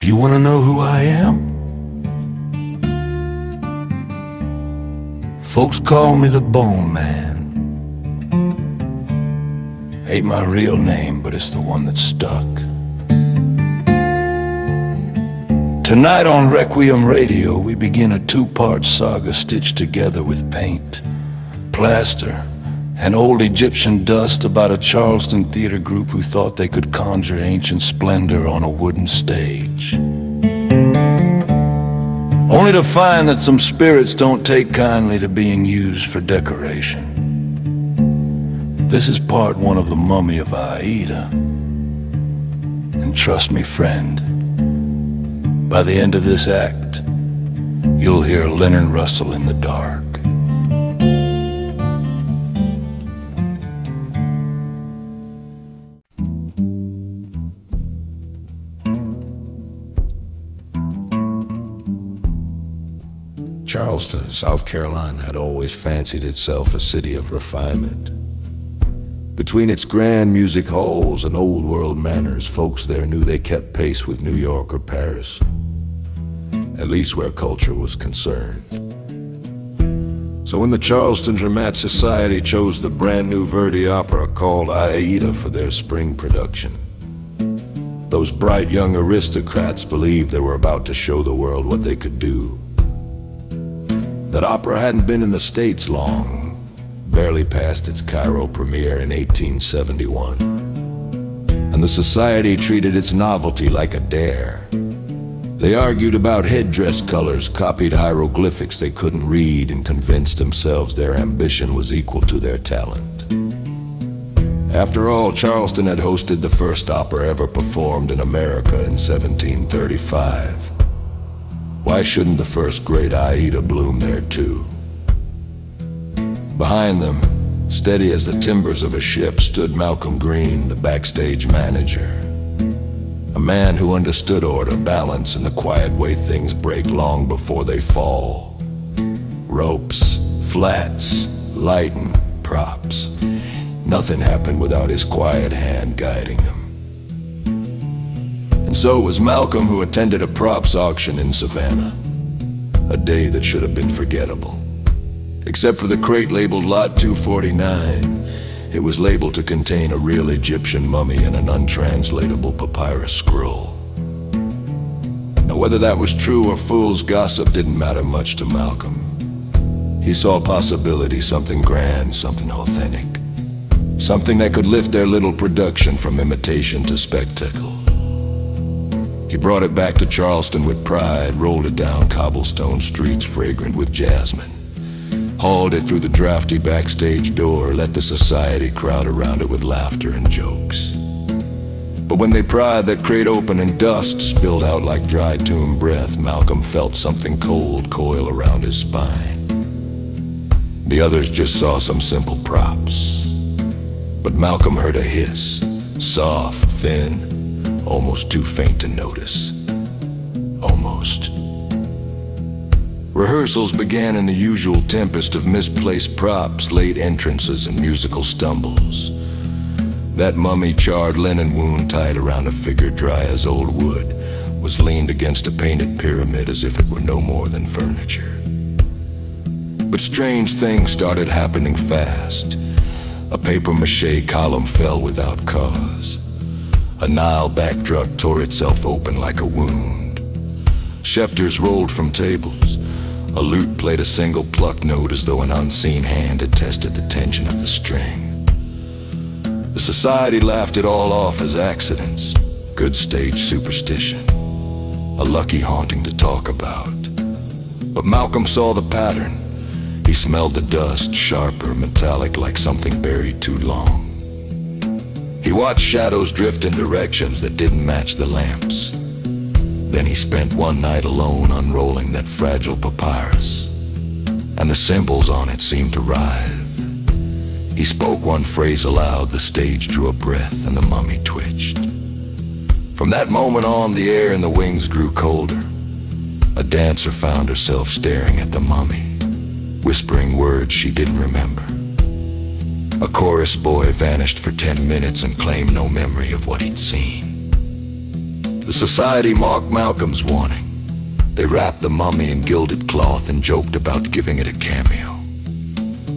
You want to know who I am? Folks call me the Bone Man. Ain't my real name, but it's the one that stuck. Tonight on Requiem Radio, we begin a two-part saga stitched together with paint, plaster, and old Egyptian dust about a Charleston theater group who thought they could conjure ancient splendor on a wooden stage. Only to find that some spirits don't take kindly to being used for decoration. This is part one of the mummy of Aida. And trust me, friend, by the end of this act, you'll hear a linen rustle in the dark. Charleston, South Carolina, had always fancied itself a city of refinement. Between its grand music halls and old world manners, folks there knew they kept pace with New York or Paris, at least where culture was concerned. So when the Charleston Dramat Society chose the brand new Verdi opera called Aida for their spring production, those bright young aristocrats believed they were about to show the world what they could do. That opera hadn't been in the States long, barely past its Cairo premiere in 1871. And the society treated its novelty like a dare. They argued about headdress colors, copied hieroglyphics they couldn't read, and convinced themselves their ambition was equal to their talent. After all, Charleston had hosted the first opera ever performed in America in 1735. Why shouldn't the first great Aida bloom there too? Behind them, steady as the timbers of a ship, stood Malcolm Green, the backstage manager. A man who understood order, balance, and the quiet way things break long before they fall. Ropes, flats, lighting, props. Nothing happened without his quiet hand guiding them. And so it was Malcolm who attended a props auction in Savannah. A day that should have been forgettable. Except for the crate labeled Lot 249, it was labeled to contain a real Egyptian mummy and an untranslatable papyrus scroll. Now whether that was true or fool's gossip didn't matter much to Malcolm. He saw possibility, something grand, something authentic. Something that could lift their little production from imitation to spectacle. He brought it back to Charleston with pride, rolled it down cobblestone streets fragrant with jasmine, hauled it through the drafty backstage door, let the society crowd around it with laughter and jokes. But when they pried that crate open and dust spilled out like dry tomb breath, Malcolm felt something cold coil around his spine. The others just saw some simple props. But Malcolm heard a hiss, soft, thin, almost too faint to notice. Almost. Rehearsals began in the usual tempest of misplaced props, late entrances, and musical stumbles. That mummy-charred linen wound tied around a figure dry as old wood was leaned against a painted pyramid as if it were no more than furniture. But strange things started happening fast. A papier-mâché column fell without cause. A Nile backdrop tore itself open like a wound. Scepters rolled from tables. A lute played a single plucked note as though an unseen hand had tested the tension of the string. The society laughed it all off as accidents, good stage superstition, a lucky haunting to talk about. But Malcolm saw the pattern. He smelled the dust, sharper, metallic, like something buried too long. He watched shadows drift in directions that didn't match the lamps. Then he spent one night alone unrolling that fragile papyrus, and the symbols on it seemed to writhe. He spoke one phrase aloud, the stage drew a breath, and the mummy twitched. From that moment on, the air in the wings grew colder. A dancer found herself staring at the mummy, whispering words she didn't remember. A chorus boy vanished for 10 minutes and claimed no memory of what he'd seen. The society marked Malcolm's warning. They wrapped the mummy in gilded cloth and joked about giving it a cameo.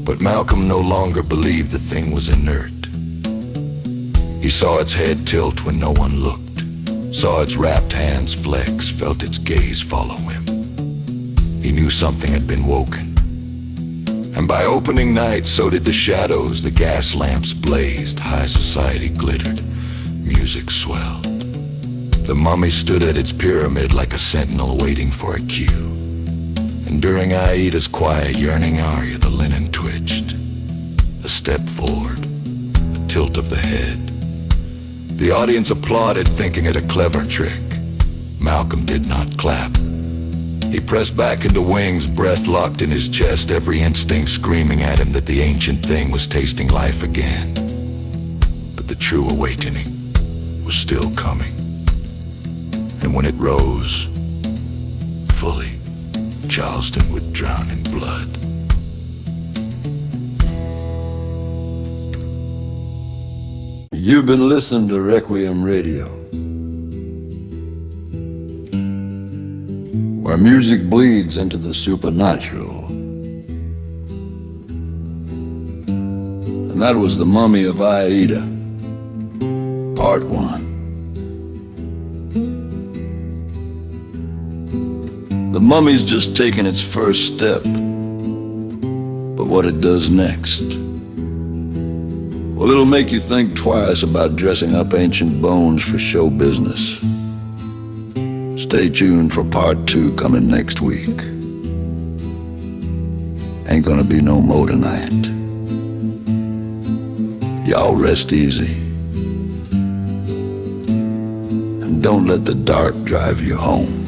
But Malcolm no longer believed the thing was inert. He saw its head tilt when no one looked, saw its wrapped hands flex, felt its gaze follow him. He knew something had been woken. And by opening night, so did the shadows. The gas lamps blazed, high society glittered, music swelled. The mummy stood at its pyramid like a sentinel waiting for a cue. And during Aida's quiet, yearning aria, the linen twitched. A step forward, a tilt of the head. The audience applauded, thinking it a clever trick. Malcolm did not clap. He pressed back into wings, breath locked in his chest, every instinct screaming at him that the ancient thing was tasting life again. But the true awakening was still coming. And when it rose, fully, Charleston would drown in blood. You've been listening to Requiem Radio, where music bleeds into the supernatural. And that was The Mummy of Aida, Part 1. The mummy's just taking its first step, but what it does next, well, it'll make you think twice about dressing up ancient bones for show business. Stay tuned for Part 2 coming next week. Ain't gonna be no more tonight. Y'all rest easy. And don't let the dark drive you home.